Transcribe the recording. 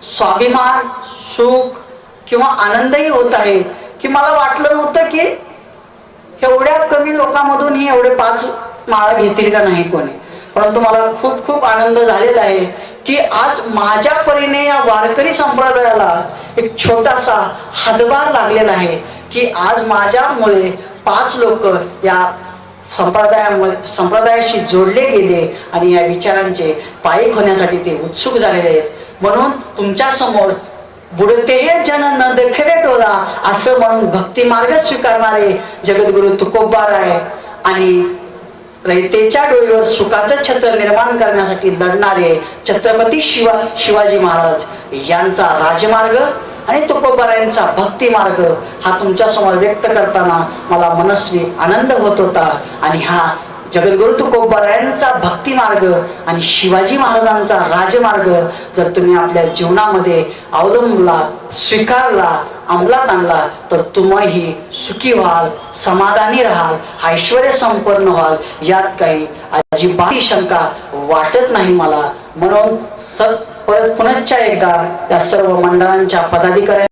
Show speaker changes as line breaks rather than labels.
स्वाभिमान, सुख किंवा आनंदही होत आहे की मला वाटलं नव्हतं की एवढ्या कमी लोकांमधून ही एवढे 5 माळा घेतील का नाही कोणी, परंतु मला खूप खूप आनंद झालेला आहे की आज माझ्या परीने या वारकरी संप्रदायाला एक छोटासा हातभार लागलेला आहे की आज माझ्यामुळे 5 लोक या संप्रदायाशी जोडले गेले आणि या विचारांचे पायक होण्यासाठी ते उत्सुक झालेले आहेत. म्हणून तुमच्या समोर बुडते हे जन न देखरे टोला असं म्हणून भक्ती मार्ग स्वीकारणारे जगद्गुरु तुकोबाराय आणि रयतेच्या डोईवर सुखाचं छत्र निर्माण करण्यासाठी लढणारे छत्रपती शिवाजी महाराज यांचा राजमार्ग आणि तुकोबारायांचा भक्ती मार्ग हा तुमच्या समोर व्यक्त करताना मला मनस्वी आनंद होत होता. आणि हा जगद्गुरु तुकोबारायांचा भक्ती मार्ग आणि शिवाजी महाराजांचा राजमार्ग जर तुम्ही आपल्या जीवनामध्ये अवलंबला, स्वीकारला, अंमलात आणला तर तुम्ही सुखी व्हाल, समाधानी राहाल, ऐश्वर्य संपन्न व्हाल, यात काही अजिबात शंका वाटत नाही मला. म्हणून परत पुनश्च एकदा या सर्व मंडळांच्या पदाधिकाऱ्यांना